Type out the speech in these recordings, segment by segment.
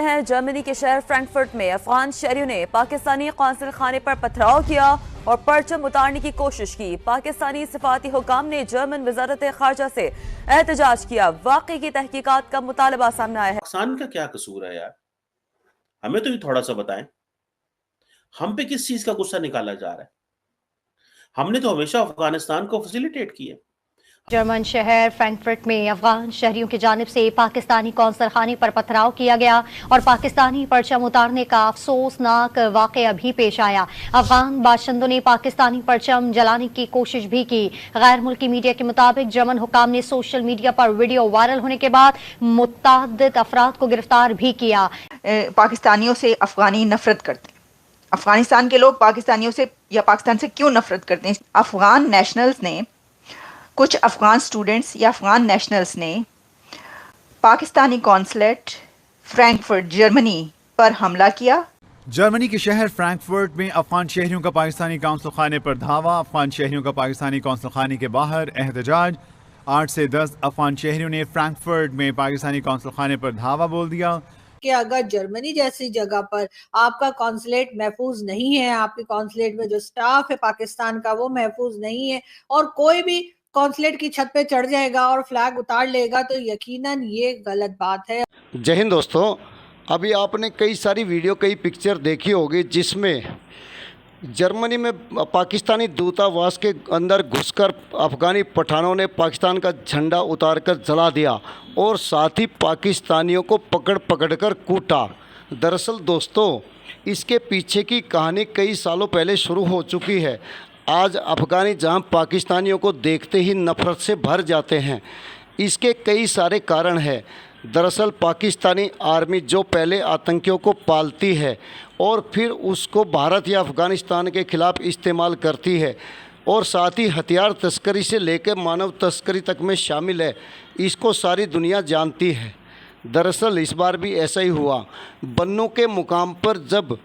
हैं जर्मनी के शहर फ्रैंकफर्ट में अफगान शहरियों ने पाकिस्तानी कौंसल खाने पर पथराव किया और परचम उतारने की कोशिश की। पाकिस्तानी सिफारती हुकाम ने जर्मन वजारत खारजा से एहतजाज किया। वाकई की तहकीकात का मुतालबा सामने आया है। पाकिस्तान का क्या कसूर है यार, हमें तो ये थोड़ा सा बताएं। हम पे किस चीज का गुस्सा निकाला जा रहा है? हमने तो हमेशा अफगानिस्तान को फैसिलिटेट किया। जर्मन शहर फ्रैंकफर्ट में अफगान शहरियों की जानिब से पाकिस्तानी कौंसल खाने पर पथराव किया गया और पाकिस्तानी परचम उतारने का अफसोसनाक वाकया भी पेश आया। अफगान बाशिंदों ने पाकिस्तानी परचम जलाने की कोशिश भी की। गैर मुल्की मीडिया के मुताबिक जर्मन हुकाम ने सोशल मीडिया पर वीडियो वायरल होने के बाद मुतअद्दिद अफराद को गिरफ्तार भी किया। पाकिस्तानियों से अफगानी नफरत करते हैं। अफगानिस्तान के लोग पाकिस्तानियों से या पाकिस्तान से क्यों नफरत करते हैं? अफगान नेशनल्स ने, कुछ अफगान स्टूडेंट्स या अफगान नेशनल्स ने पाकिस्तानी कॉन्सुलेट फ्रैंकफर्ट जर्मनी पर हमला किया। जर्मनी के शहर फ्रैंकफर्ट में अफगान शहरियों का पाकिस्तानी कौंसल खाने पर धावा। अफगान शहरियों का पाकिस्तानी कौंसल खाने के बाहर एहतजाज। 8 से 10 अफगान शहरियों ने फ्रैंकफर्ट में पाकिस्तानी कौंसल खाने पर धावा बोल दिया कि अगर जर्मनी जैसी जगह पर आपका कॉन्सुलेट महफूज नहीं है, आपके कॉन्सुलेट में जो स्टाफ है पाकिस्तान का वो महफूज नहीं है और कोई भी कॉन्सुलेट की छत पे चढ़ जाएगा और फ्लैग उतार लेगा, तो यकीनन ये गलत बात है। जय हिंद दोस्तों, अभी आपने कई सारी वीडियो, कई पिक्चर देखी होगी जिसमें जर्मनी में पाकिस्तानी दूतावास के अंदर घुसकर अफ़गानी पठानों ने पाकिस्तान का झंडा उतारकर जला दिया और साथ ही पाकिस्तानियों को पकड़ पकड़ कर कूटा। दरअसल दोस्तों, इसके पीछे की कहानी कई सालों पहले शुरू हो चुकी है। आज अफ़गानी जहां पाकिस्तानियों को देखते ही नफ़रत से भर जाते हैं। इसके कई सारे कारण हैं। दरअसल पाकिस्तानी आर्मी जो पहले आतंकियों को पालती है और फिर उसको भारत या अफ़गानिस्तान के ख़िलाफ़ इस्तेमाल करती है और साथ ही हथियार तस्करी से लेकर मानव तस्करी तक में शामिल है, इसको सारी दुनिया जानती है। दरअसल इस बार भी ऐसा ही हुआ। बन्नू के मुकाम पर जब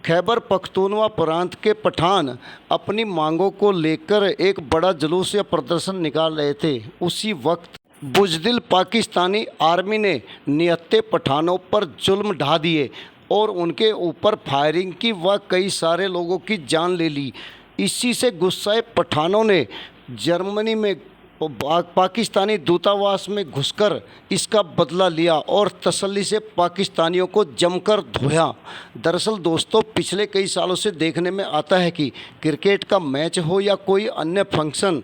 खैबर पख्तूनवा प्रांत के पठान अपनी मांगों को लेकर एक बड़ा जुलूस या प्रदर्शन निकाल रहे थे, उसी वक्त बुज़दिल पाकिस्तानी आर्मी ने निहत्थे पठानों पर जुल्म ढा दिए और उनके ऊपर फायरिंग की व कई सारे लोगों की जान ले ली। इसी से गुस्साए पठानों ने जर्मनी में पाकिस्तानी दूतावास में घुसकर इसका बदला लिया और तसल्ली से पाकिस्तानियों को जमकर धोया। दरअसल दोस्तों, पिछले कई सालों से देखने में आता है कि क्रिकेट का मैच हो या कोई अन्य फंक्शन,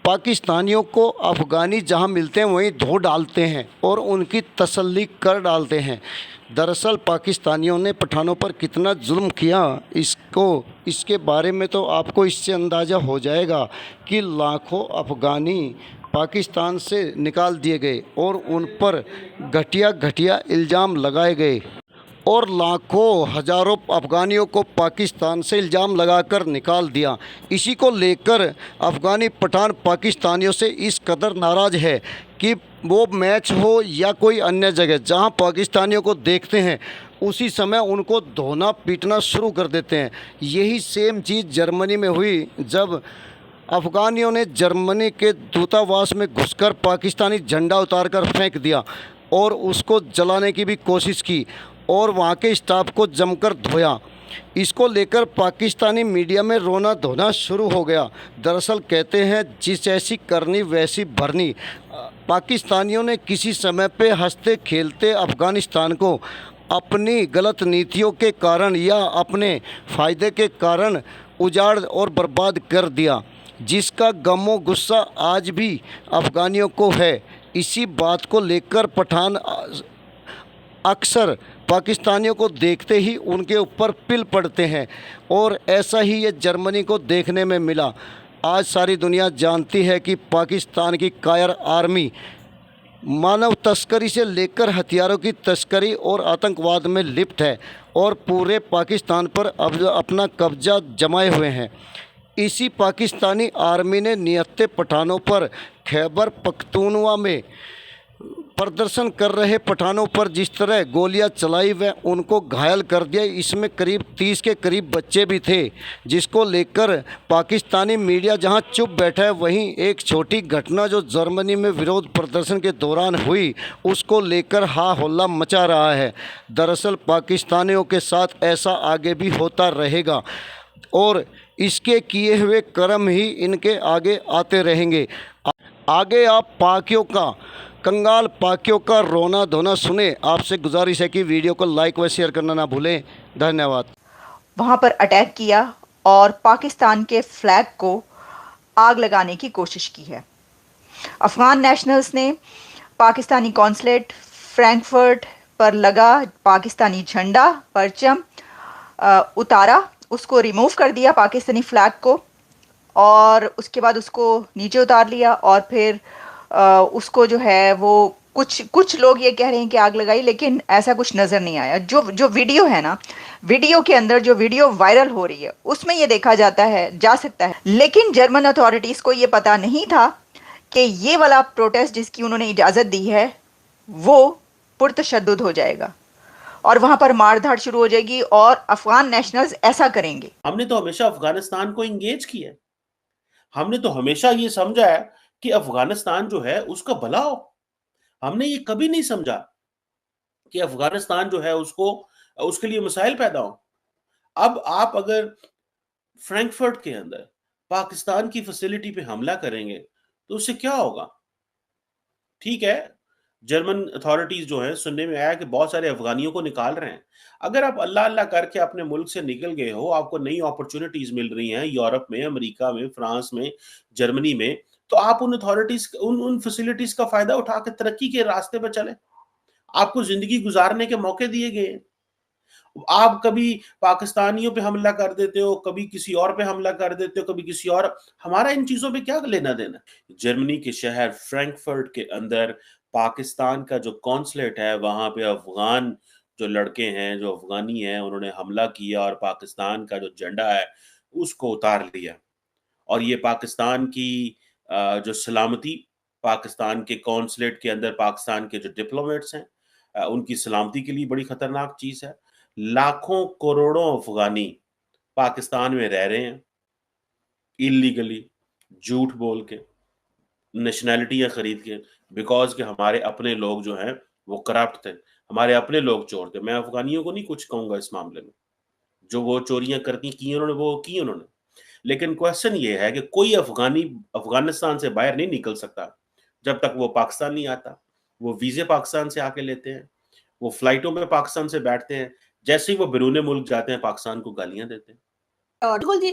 पाकिस्तानियों को अफ़गानी जहां मिलते हैं वहीं धो डालते हैं और उनकी तसल्ली कर डालते हैं। दरअसल पाकिस्तानियों ने पठानों पर कितना जुल्म किया, इसके बारे में तो आपको इससे अंदाज़ा हो जाएगा कि लाखों अफ़गानी पाकिस्तान से निकाल दिए गए और उन पर घटिया घटिया इल्ज़ाम लगाए गए और लाखों हज़ारों अफ़गानियों को पाकिस्तान से इल्ज़ाम लगाकर निकाल दिया। इसी को लेकर अफ़गानी पठान पाकिस्तानियों से इस कदर नाराज़ है कि वो मैच हो या कोई अन्य जगह जहां पाकिस्तानियों को देखते हैं उसी समय उनको धोना पीटना शुरू कर देते हैं। यही सेम चीज़ जर्मनी में हुई जब अफ़गानियों ने जर्मनी के दूतावास में घुसकर पाकिस्तानी झंडा उतारकर फेंक दिया और उसको जलाने की भी कोशिश की और वहाँ के स्टाफ को जमकर धोया। इसको लेकर पाकिस्तानी मीडिया में रोना धोना शुरू हो गया। दरअसल कहते हैं जिस ऐसी करनी वैसी भरनी। पाकिस्तानियों ने किसी समय पे हंसते खेलते अफ़गानिस्तान को अपनी गलत नीतियों के कारण या अपने फ़ायदे के कारण उजाड़ और बर्बाद कर दिया, जिसका गमो गुस्सा आज भी अफ़गानियों को है। इसी बात को लेकर पठान अक्सर पाकिस्तानियों को देखते ही उनके ऊपर पिल पड़ते हैं और ऐसा ही ये जर्मनी को देखने में मिला। आज सारी दुनिया जानती है कि पाकिस्तान की कायर आर्मी मानव तस्करी से लेकर हथियारों की तस्करी और आतंकवाद में लिप्त है और पूरे पाकिस्तान पर अब अपना कब्जा जमाए हुए हैं। इसी पाकिस्तानी आर्मी ने निहत्थे पठानों पर खैबर पख्तूनवा में प्रदर्शन कर रहे पठानों पर जिस तरह गोलियां चलाई व उनको घायल कर दिया, इसमें करीब 30 के करीब बच्चे भी थे, जिसको लेकर पाकिस्तानी मीडिया जहां चुप बैठा है, वहीं एक छोटी घटना जो जर्मनी में विरोध प्रदर्शन के दौरान हुई उसको लेकर हा हल्ला मचा रहा है। दरअसल पाकिस्तानियों के साथ ऐसा आगे भी होता रहेगा और इसके किए हुए कर्म ही इनके आगे आते रहेंगे। आगे आप पाकियों का, कंगाल पाकियों का रोना धोना सुने। आपसे गुजारिश है कि वीडियो को लाइक व शेयर करना ना भूलें। धन्यवाद। वहाँ पर अटैक किया और पाकिस्तान के फ्लैग को आग लगाने की कोशिश की है। अफ़गान नेशनल्स ने पाकिस्तानी कॉन्सुलेट फ्रैंकफर्ट पर लगा पाकिस्तानी झंडा, परचम उतारा, उसको रिमूव कर दिया पाकिस्तानी फ्लैग को, और उसके बाद उसको नीचे उतार लिया और फिर उसको जो है वो कुछ लोग ये कह रहे हैं कि आग लगाई, लेकिन ऐसा कुछ नज़र नहीं आया। जो वीडियो है ना, वीडियो के अंदर जो वीडियो वायरल हो रही है उसमें ये देखा जा सकता है, लेकिन जर्मन अथॉरिटीज़ को ये पता नहीं था कि ये वाला प्रोटेस्ट जिसकी उन्होंने इजाज़त दी है वो पुरतशद्दुद हो जाएगा और वहाँ पर मारधाड़ शुरू हो जाएगी और अफ़गान नेशनल्स ऐसा करेंगे। हमने तो हमेशा अफगानिस्तान को इंगेज किया है। हमने तो हमेशा ये समझा है कि अफगानिस्तान जो है उसका भला हो। हमने ये कभी नहीं समझा कि अफगानिस्तान जो है उसके लिए मसाइल पैदा हो। अब आप अगर फ्रैंकफर्ट के अंदर पाकिस्तान की फैसिलिटी पे हमला करेंगे तो उससे क्या होगा? ठीक है, जर्मन अथॉरिटीज जो है, सुनने में आया कि बहुत सारे अफगानियों को निकाल रहे हैं। अगर आप अल्लाह अल्लाह करके अपने मुल्क से निकल गए हो, आपको नई अपॉर्चुनिटीज मिल रही हैं यूरोप में, अमेरिका में, फ्रांस में, जर्मनी में, तो आप उन अथॉरिटीज उन फैसिलिटीज का फायदा उठा के तरक्की के रास्ते पर चले। आपको जिंदगी गुजारने के मौके दिए गए। आप कभी पाकिस्तानियों पे हमला कर देते हो, कभी किसी और पे हमला कर देते हो, कभी किसी और। हमारा इन चीजों पे क्या लेना देना? जर्मनी के शहर फ्रैंकफर्ट के अंदर पाकिस्तान का जो कॉन्सुलेट है, वहां पे अफगान जो लड़के हैं, जो अफगानी हैं, उन्होंने हमला किया और पाकिस्तान का जो झंडा है उसको उतार लिया। और ये पाकिस्तान की जो सलामती, पाकिस्तान के कॉन्सुलेट के अंदर पाकिस्तान के जो डिप्लोमेट्स हैं, उनकी सलामती के लिए बड़ी खतरनाक चीज है। लाखों करोड़ों अफगानी पाकिस्तान में रह रहे हैं इलीगली, झूठ बोल के, नेशनैलिटियां खरीद के, बिकॉज के हमारे अपने लोग जो हैं वो करप्ट थे, हमारे अपने लोग चोर थे। मैं अफगानियों को नहीं कुछ कहूंगा इस मामले में, जो वो चोरियां करती की उन्होंने वो की उन्होंने। लेकिन क्वेश्चन ये है कि कोई अफगानी अफगानिस्तान से बाहर नहीं निकल सकता जब तक वो पाकिस्तान नहीं आता। वो वीजे पाकिस्तान से आके लेते हैं, वो फ्लाइटों में पाकिस्तान से बैठते हैं, जैसे ही वो बैरून मुल्क जाते हैं पाकिस्तान को गालियां देते हैं। बिल्कुल जी।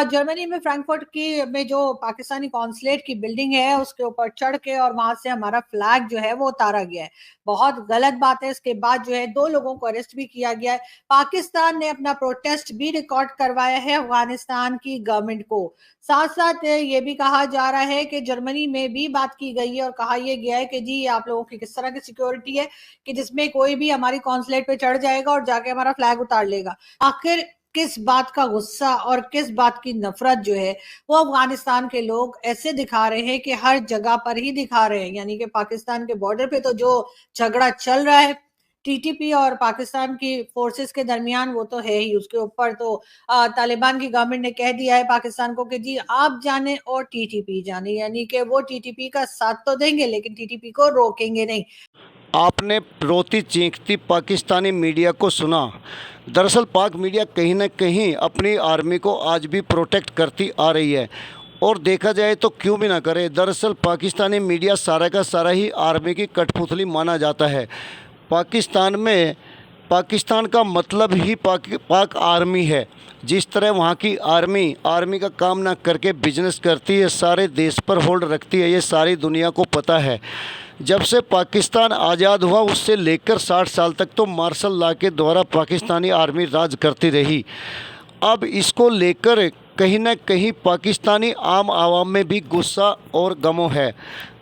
जर्मनी में फ्रैंकफर्ट की में जो पाकिस्तानी कॉन्सुलेट की बिल्डिंग है उसके ऊपर चढ़ के और वहां से हमारा फ्लैग जो है वो उतारा गया है। बहुत गलत बात है। इसके बाद जो है 2 लोगों को अरेस्ट भी किया गया है। पाकिस्तान ने अपना प्रोटेस्ट भी रिकॉर्ड करवाया है अफगानिस्तान की गवर्नमेंट को। साथ साथ ये भी कहा जा रहा है कि जर्मनी में भी बात की गई है और कहा यह गया है कि जी आप लोगों की किस तरह की सिक्योरिटी है कि जिसमें कोई भी हमारी कॉन्सुलेट पे चढ़ जाएगा और जाके हमारा फ्लैग उतार लेगा। आखिर किस बात का गुस्सा और किस बात की नफरत जो है वो अफगानिस्तान के लोग ऐसे दिखा रहे हैं कि हर जगह पर ही दिखा रहे हैं। यानी कि पाकिस्तान के बॉर्डर पे तो जो झगड़ा चल रहा है टीटीपी और पाकिस्तान की फोर्सेस के दरमियान, वो तो है ही। उसके ऊपर तो तालिबान की गवर्नमेंट ने कह दिया है पाकिस्तान को कि जी आप जाने और टीटीपी जाने, यानी कि वो टीटीपी का साथ तो देंगे लेकिन टीटीपी को रोकेंगे नहीं। आपने रोती चीखती पाकिस्तानी मीडिया को सुना। दरअसल पाक मीडिया कहीं ना कहीं अपनी आर्मी को आज भी प्रोटेक्ट करती आ रही है, और देखा जाए तो क्यों भी ना करे। दरअसल पाकिस्तानी मीडिया सारा का सारा ही आर्मी की कठपुतली माना जाता है। पाकिस्तान में पाकिस्तान का मतलब ही पाक आर्मी है। जिस तरह वहाँ की आर्मी का काम ना करके बिजनेस करती है, सारे देश पर होल्ड रखती है, ये सारी दुनिया को पता है। जब से पाकिस्तान आज़ाद हुआ उससे लेकर 60 साल तक तो मार्शल लॉ के द्वारा पाकिस्तानी आर्मी राज करती रही। अब इसको लेकर कहीं ना कहीं पाकिस्तानी आम आवाम में भी गुस्सा और गमो है।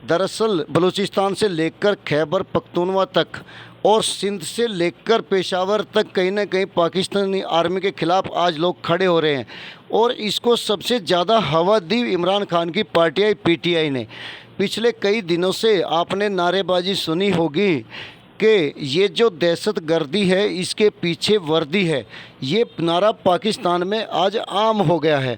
दरअसल बलूचिस्तान से लेकर खैबर पख्तूनवा तक और सिंध से लेकर पेशावर तक कहीं ना कहीं पाकिस्तानी आर्मी के ख़िलाफ़ आज लोग खड़े हो रहे हैं, और इसको सबसे ज़्यादा हवा दी इमरान खान की पार्टी PTI ने। पिछले कई दिनों से आपने नारेबाजी सुनी होगी कि ये जो दहशतगर्दी है इसके पीछे वर्दी है। ये नारा पाकिस्तान में आज आम हो गया है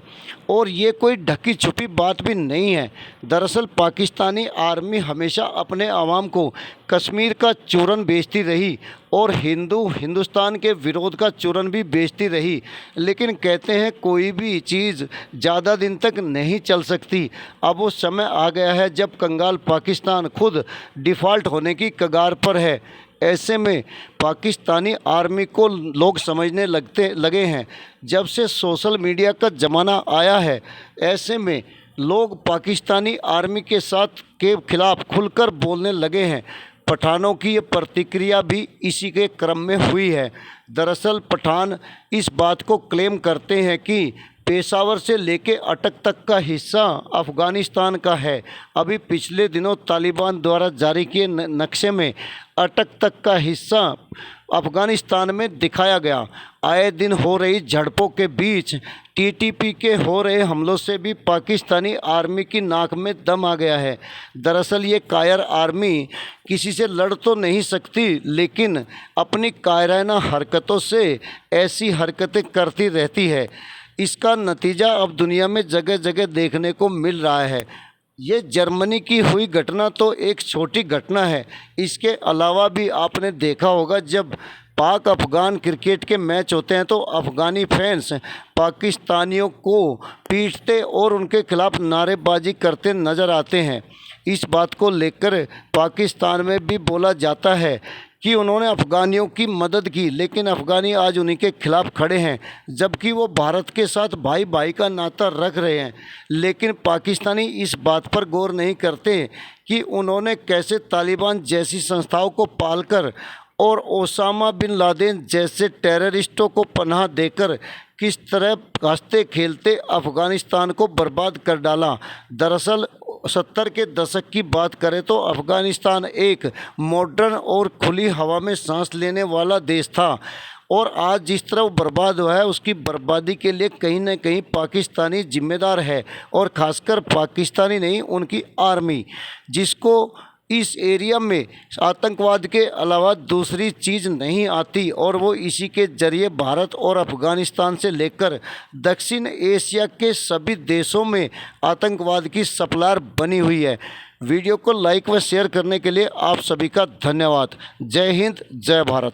और ये कोई ढकी छुपी बात भी नहीं है। दरअसल पाकिस्तानी आर्मी हमेशा अपने आवाम को कश्मीर का चूरन बेचती रही और हिंदुस्तान के विरोध का चूरन भी बेचती रही, लेकिन कहते हैं कोई भी चीज़ ज़्यादा दिन तक नहीं चल सकती। अब वो समय आ गया है जब कंगाल पाकिस्तान खुद डिफ़ॉल्ट होने की कगार पर है। ऐसे में पाकिस्तानी आर्मी को लोग समझने लगे हैं जब से सोशल मीडिया का ज़माना आया है। ऐसे में लोग पाकिस्तानी आर्मी के खिलाफ खुलकर बोलने लगे हैं। पठानों की ये प्रतिक्रिया भी इसी के क्रम में हुई है। दरअसल पठान इस बात को क्लेम करते हैं कि पेशावर से लेके अटक तक का हिस्सा अफ़गानिस्तान का है। अभी पिछले दिनों तालिबान द्वारा जारी किए नक्शे में अटक तक का हिस्सा अफ़गानिस्तान में दिखाया गया। आए दिन हो रही झड़पों के बीच टीटीपी के हो रहे हमलों से भी पाकिस्तानी आर्मी की नाक में दम आ गया है। दरअसल ये कायर आर्मी किसी से लड़ तो नहीं सकती, लेकिन अपनी कायराना हरकतों से ऐसी हरकतें करती रहती है। इसका नतीजा अब दुनिया में जगह जगह देखने को मिल रहा है। ये जर्मनी की हुई घटना तो एक छोटी घटना है। इसके अलावा भी आपने देखा होगा जब पाक अफ़गान क्रिकेट के मैच होते हैं तो अफ़गानी फैंस पाकिस्तानियों को पीटते और उनके खिलाफ नारेबाजी करते नज़र आते हैं। इस बात को लेकर पाकिस्तान में भी बोला जाता है कि उन्होंने अफ़गानियों की मदद की, लेकिन अफ़गानी आज उन्हीं के खिलाफ़ खड़े हैं, जबकि वो भारत के साथ भाई भाई का नाता रख रहे हैं। लेकिन पाकिस्तानी इस बात पर गौर नहीं करते कि उन्होंने कैसे तालिबान जैसी संस्थाओं को पालकर और ओसामा बिन लादेन जैसे टेररिस्टों को पनाह देकर किस तरह हंसते खेलते अफ़गानिस्तान को बर्बाद कर डाला। दरअसल 70 के दशक की बात करें तो अफ़गानिस्तान एक मॉडर्न और खुली हवा में सांस लेने वाला देश था, और आज जिस तरह वो बर्बाद हुआ है उसकी बर्बादी के लिए कहीं ना कहीं पाकिस्तानी जिम्मेदार है, और ख़ासकर पाकिस्तानी नहीं, उनकी आर्मी, जिसको इस एरिया में आतंकवाद के अलावा दूसरी चीज़ नहीं आती, और वो इसी के ज़रिए भारत और अफ़गानिस्तान से लेकर दक्षिण एशिया के सभी देशों में आतंकवाद की सप्लायर बनी हुई है। वीडियो को लाइक व शेयर करने के लिए आप सभी का धन्यवाद। जय हिंद, जय भारत।